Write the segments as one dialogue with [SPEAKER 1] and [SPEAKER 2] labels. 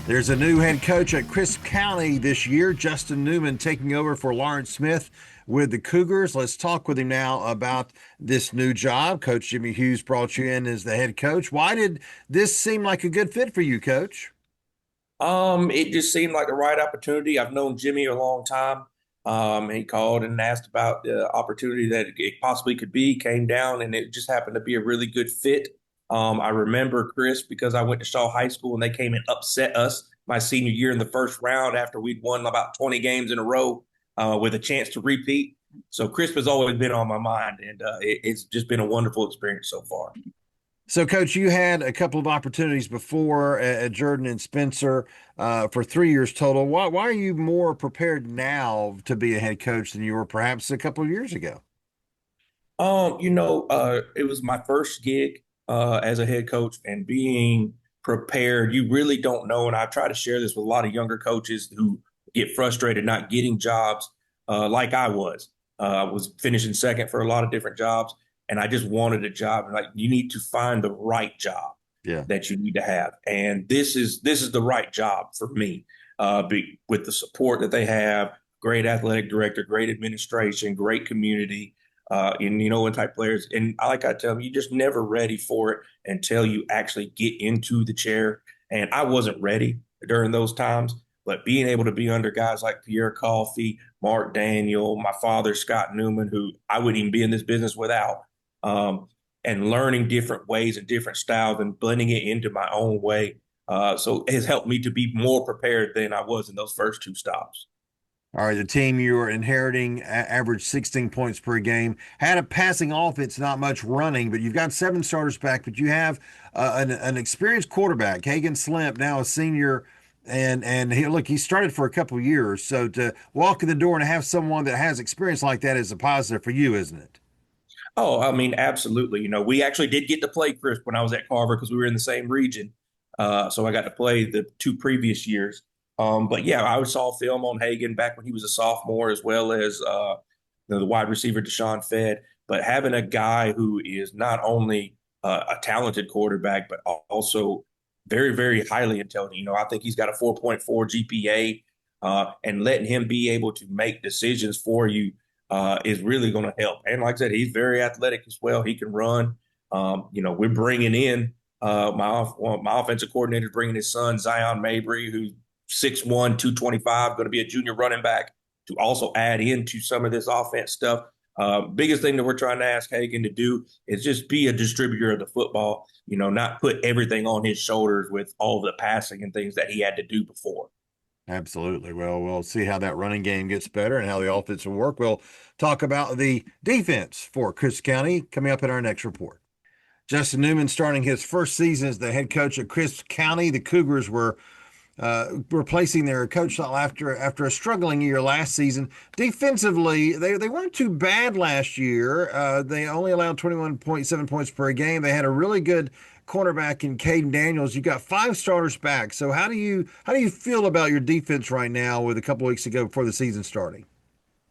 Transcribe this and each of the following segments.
[SPEAKER 1] There's a new head coach at Crisp County this year, Justin Newman taking over for Lawrence Smith with the Cougars. Let's talk with him now about this new job. Coach Jimmy Hughes brought you in as the head coach. Why did this seem like a good fit for you, Coach?
[SPEAKER 2] It just seemed like the right opportunity. I've known Jimmy a long time. He called and asked about the opportunity that it possibly could be, came down, and it just happened to be a really good fit. I remember Chris because I went to Shaw High School and they came and upset us my senior year in the first round after we'd won about 20 games in a row with a chance to repeat. So Chris has always been on my mind, and it's just been a wonderful experience so far.
[SPEAKER 1] So, Coach, you had a couple of opportunities before at Jordan and Spencer for 3 years total. Why are you more prepared now to be a head coach than you were perhaps a couple of years ago?
[SPEAKER 2] It was my first gig as a head coach, and being prepared, you really don't know. And I try to share this with a lot of younger coaches who get frustrated not getting jobs like I was. I was finishing second for a lot of different jobs, and I just wanted a job. And like, you need to find the right job
[SPEAKER 1] Yeah.
[SPEAKER 2] that you need to have, and this is the right job for me. With the support that they have, great athletic director, great administration, great community and what type players. And like I tell them, you just never ready for it until you actually get into the chair. And I wasn't ready during those times, but being able to be under guys like Pierre Coffey, Mark Daniel, my father, Scott Newman, who I wouldn't even be in this business without, um, and learning different ways and different styles and blending it into my own way. So it has helped me to be more prepared than I was in those first two stops.
[SPEAKER 1] All right, the team you were inheriting averaged 16 points per game, had a passing offense, not much running, but you've got seven starters back, but you have an experienced quarterback, Hagan Slimp, now a senior, and he started for a couple of years. So to walk in the door and have someone that has experience like that is a positive for you, isn't it?
[SPEAKER 2] Oh, I mean, absolutely. We actually did get to play Crisp when I was at Carver because we were in the same region. So I got to play the two previous years. But yeah, I saw film on Hagan back when he was a sophomore, as well as the wide receiver Deshaun Fed. But having a guy who is not only a talented quarterback, but also very, very highly intelligent. I think he's got a 4.4 GPA, and letting him be able to make decisions for you is really going to help. And like I said, he's very athletic as well. He can run. We're bringing in my offensive coordinator is bringing his son Zion Mabry, who's 6'1", 225, going to be a junior running back, to also add into some of this offense stuff. Biggest thing that we're trying to ask Hagan to do is just be a distributor of the football. Not put everything on his shoulders with all the passing and things that he had to do before.
[SPEAKER 1] Absolutely. Well, we'll see how that running game gets better and how the offense will work. We'll talk about the defense for Chris County coming up in our next report. Justin Newman starting his first season as the head coach at Crisp County. The Cougars were replacing their coach after a struggling year last season. Defensively, they weren't too bad last year. They only allowed 21.7 points per game. They had a really good cornerback in Caden Daniels. You got five starters back. So how do you feel about your defense right now with a couple weeks to go before the season starting?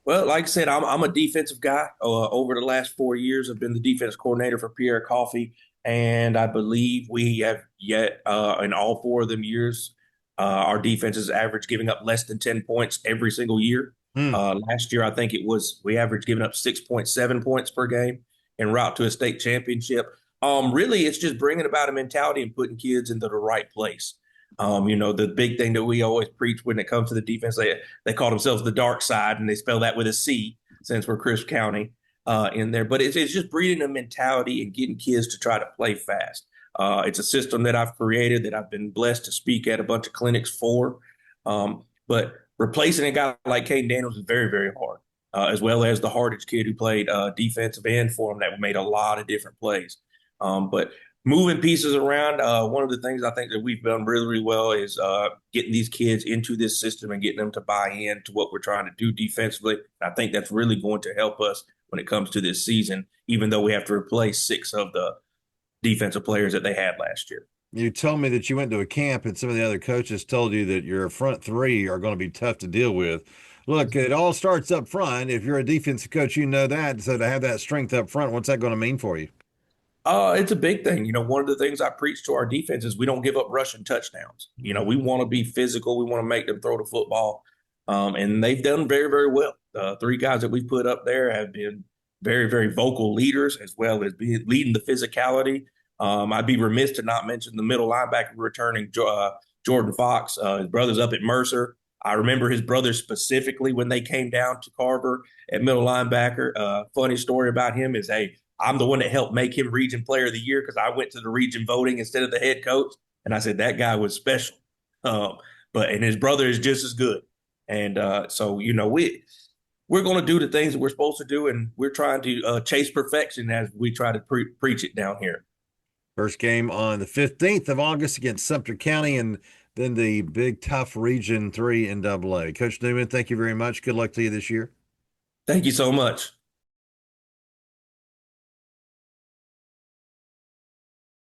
[SPEAKER 2] Well, like I said, I'm a defensive guy. Over the last 4 years, I've been the defense coordinator for Pierre Coffey, and I believe we have yet in all four of them years, our defense has averaged giving up less than 10 points every single year.
[SPEAKER 1] Hmm.
[SPEAKER 2] Last year, I think we averaged giving up 6.7 points per game en route to a state championship. Really, it's just bringing about a mentality and putting kids into the right place. The big thing that we always preach when it comes to the defense, they call themselves the dark side, and they spell that with a C since we're Crisp County in there. But it's just breeding a mentality and getting kids to try to play fast. It's a system that I've created that I've been blessed to speak at a bunch of clinics for. But replacing a guy like Caden Daniels is very, very hard, as well as the Hardage kid who played defensive end for him that made a lot of different plays. But moving pieces around, one of the things I think that we've done really, really well is getting these kids into this system and getting them to buy in to what we're trying to do defensively. I think that's really going to help us when it comes to this season, even though we have to replace six of the defensive players that they had last year.
[SPEAKER 1] You told me that you went to a camp and some of the other coaches told you that your front three are going to be tough to deal with. Look, it all starts up front. If you're a defensive coach, you know that. So to have that strength up front, what's that going to mean for you?
[SPEAKER 2] It's a big thing. One of the things I preach to our defense is we don't give up rushing touchdowns. We want to be physical. We want to make them throw the football. And they've done very, very well. The three guys that we put up there have been very, very vocal leaders as well as leading the physicality. I'd be remiss to not mention the middle linebacker returning, Jordan Fox. His brother's up at Mercer. I remember his brother specifically when they came down to Carver at middle linebacker. Funny story about him is, hey, I'm the one that helped make him Region Player of the Year because I went to the region voting instead of the head coach, and I said that guy was special. And his brother is just as good, and so we're going to do the things that we're supposed to do, and we're trying to chase perfection as we try to preach it down here.
[SPEAKER 1] First game on the 15th of August against Sumter County, and then the big tough Region 3 in AA. Coach Newman, thank you very much. Good luck to you this year.
[SPEAKER 2] Thank you so much.